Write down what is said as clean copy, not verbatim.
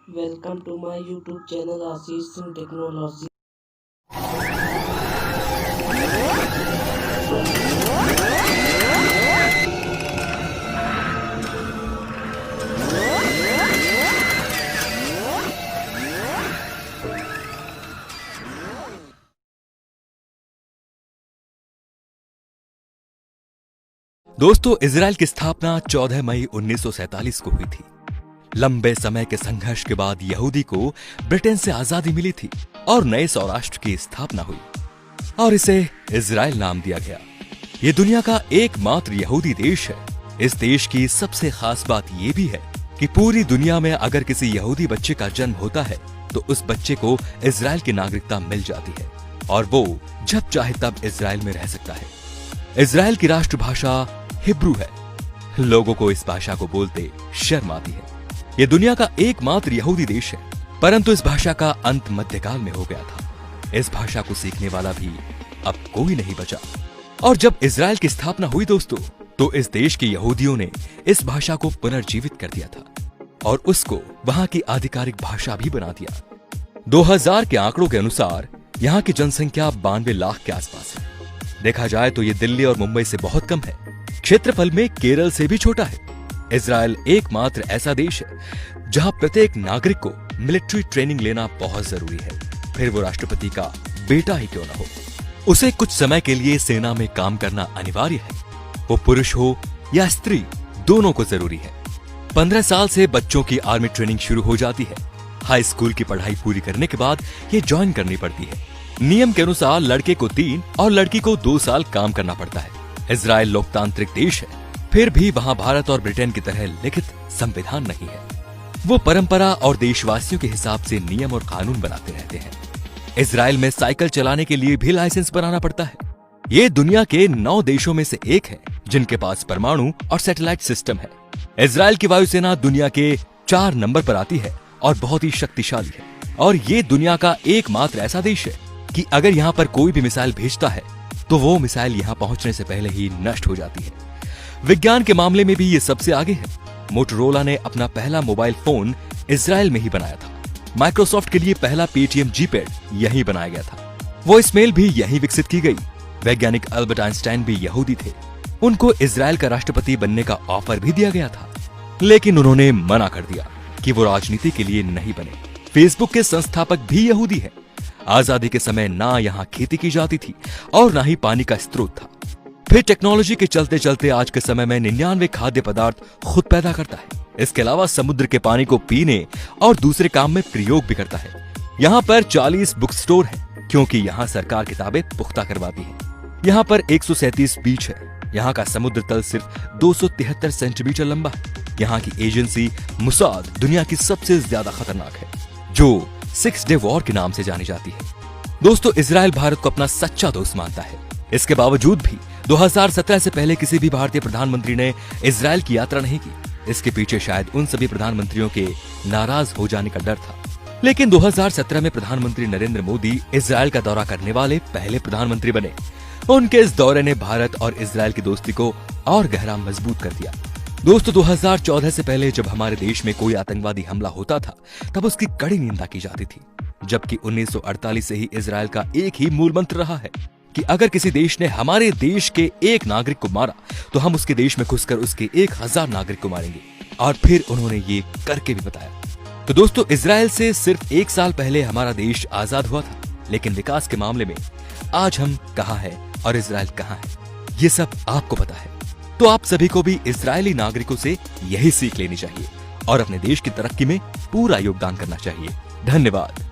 Welcome to my YouTube channel Ashish in Technology. दोस्तों, Israel की स्थापना 14 मई 1947 को हुई थी। लंबे समय के संघर्ष के बाद यहूदी को ब्रिटेन से आजादी मिली थी और नए सौराष्ट्र की स्थापना हुई और इसे इजराइल नाम दिया गया। ये दुनिया का एकमात्र यहूदी देश है। इस देश की सबसे खास बात यह भी है कि पूरी दुनिया में अगर किसी यहूदी बच्चे का जन्म होता है तो उस बच्चे को इजराइल की नागरिकता मिल जाती है और वो जब चाहे तब इजराइल में रह सकता है। इजराइल की राष्ट्रभाषा हिब्रू है। लोगों को इस भाषा को बोलते शर्म आती है। यह दुनिया का एकमात्र यहूदी देश है, परंतु इस भाषा का अंत मध्यकाल में हो गया था। इस भाषा को सीखने वाला भी अब कोई नहीं बचा। और जब इजराइल की स्थापना हुई दोस्तों, तो इस देश के यहूदियों ने इस भाषा को पुनर्जीवित कर दिया था और उसको वहां की आधिकारिक भाषा भी बना दिया। 2000 के आंकड़ों के अनुसार यहाँ की जनसंख्या 92 लाख के आसपास है। देखा जाए तो ये दिल्ली और मुंबई से बहुत कम है। क्षेत्रफल में केरल से भी छोटा है। इजराइल एकमात्र ऐसा देश है जहां प्रत्येक नागरिक को मिलिट्री ट्रेनिंग लेना बहुत जरूरी है, फिर वो राष्ट्रपति का बेटा ही क्यों ना हो। उसे कुछ समय के लिए सेना में काम करना अनिवार्य है। वो पुरुष हो या स्त्री, दोनों को जरूरी है। 15 साल से बच्चों की आर्मी ट्रेनिंग शुरू हो जाती है। हाई स्कूल की पढ़ाई पूरी करने के बाद ये ज्वाइन करनी पड़ती है। नियम के अनुसार लड़के को 3 और लड़की को 2 साल काम करना पड़ता है। इजराइल लोकतांत्रिक देश है, फिर भी वहां भारत और ब्रिटेन की तरह लिखित संविधान नहीं है। वो परंपरा और देशवासियों के हिसाब से नियम और कानून बनाते रहते हैं। इजराइल में साइकिल चलाने के लिए भी लाइसेंस बनाना पड़ता है। ये दुनिया के 9 देशों में से एक है जिनके पास परमाणु और सैटेलाइट सिस्टम है। इजराइल की वायुसेना दुनिया के 4 नंबर पर आती है और बहुत ही शक्तिशाली है। और ये दुनिया का एकमात्र ऐसा देश है कि अगर यहाँ पर कोई भी मिसाइल भेजता है तो वो मिसाइल यहाँ पहुंचने से पहले ही नष्ट हो जाती है। विज्ञान के मामले में भी ये सबसे आगे है। मोटोरोला ने अपना पहला मोबाइल फोन इजराइल में ही बनाया था। माइक्रोसॉफ्ट के लिए पहला पेटीएम जीपैड यहीं बनाया गया था। वॉइसमेल भी यहीं विकसित की गई। वैज्ञानिक अल्बर्ट आइंस्टाइन भी यहूदी थे। उनको इजराइल का राष्ट्रपति बनने का ऑफर भी दिया गया था, लेकिन उन्होंने मना कर दिया कि वो राजनीति के लिए नहीं बने। फेसबुक के संस्थापक भी यहूदी है। आजादी के समय ना यहाँ खेती की जाती थी और ना ही पानी का स्रोत था। फिर टेक्नोलॉजी के चलते चलते आज के समय में 99 खाद्य पदार्थ खुद पैदा करता है। इसके अलावा समुद्र के पानी को पीने और दूसरे काम में प्रयोग भी करता है। यहाँ पर 40 बुक स्टोर है क्योंकि यहाँ सरकार किताबें पुख्ता करवाती है। यहाँ पर 137 बीच है। यहाँ का समुद्र तल सिर्फ 273 सेंटीमीटर लंबा है। यहाँ की एजेंसी मुसाद दुनिया की सबसे ज्यादा खतरनाक है, जो 6 डे वॉर के नाम से जानी जाती है। दोस्तों, इजराइल भारत को अपना सच्चा दोस्त मानता है। इसके बावजूद भी 2017 से पहले किसी भी भारतीय प्रधानमंत्री ने इजराइल की यात्रा नहीं की। इसके पीछे शायद उन सभी प्रधानमंत्रियों के नाराज हो जाने का डर था। लेकिन 2017 में प्रधानमंत्री नरेंद्र मोदी इजराइल का दौरा करने वाले पहले प्रधानमंत्री बने। उनके इस दौरे ने भारत और इजराइल की दोस्ती को और गहरा मजबूत कर दिया। दोस्तों, 2014 से पहले जब हमारे देश में कोई आतंकवादी हमला होता था तब उसकी कड़ी निंदा की जाती थी, जबकि 1948 से ही इजराइल का एक ही मूल मंत्र रहा है कि अगर किसी देश ने हमारे देश के एक नागरिक को मारा तो हम उसके देश में घुसकर उसके 1000 नागरिक को मारेंगे। और फिर उन्होंने ये करके भी बताया। तो दोस्तों, इजराइल से सिर्फ 1 साल पहले हमारा देश आजाद हुआ था, लेकिन विकास के मामले में आज हम कहाँ हैं और इजराइल कहाँ है, ये सब आपको पता है। तो आप सभी को भी इजरायली नागरिकों से यही सीख लेनी चाहिए और अपने देश की तरक्की में पूरा योगदान करना चाहिए। धन्यवाद।